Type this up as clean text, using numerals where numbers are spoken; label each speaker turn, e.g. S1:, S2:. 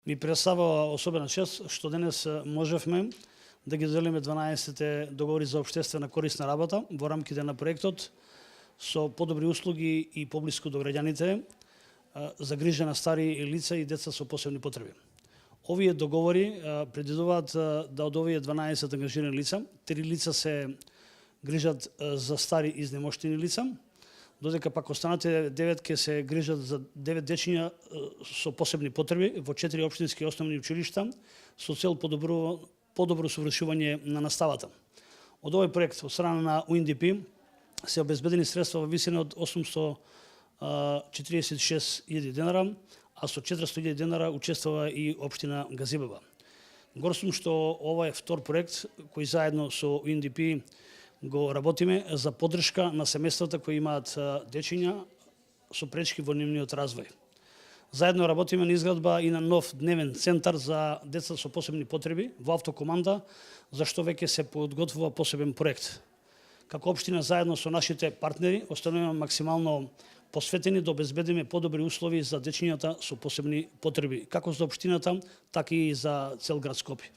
S1: Ми представува особена чест што денес можевме да ги делиме 12 договори за општествена корисна работа во рамките на проектот со подобри услуги и поблиску до граѓаните за грижа на стари лица и деца со посебни потреби. Овие договори предвидуваат да од овие 12 ангажирани лица, 3 лица се грижат за стари изнемоштени лица, додека пак останатите 9 ќе се грижат за 9 дечиња со посебни потреби во 4 општински основни училишта со цел подобро совршување на наставата. Од овој проект од страна на UNDP се обезбедени средства во висина од 846.000 денара, а со 400.000 денара учествува и општина Газибеба. Гор сум што ова е втор проект кој заедно со UNDP го работиме за поддршка на семејствата кои имаат дечиња со пречки во нивниот развој. Заедно работиме на изградба и на нов дневен центар за деца со посебни потреби во автокоманда, за што веќе се подготвува посебен проект. Како општина заедно со нашите партнери остануваме максимално посветени да обезбедиме подобри услови за дечињата со посебни потреби, како за општината, така и за цел град Скопје.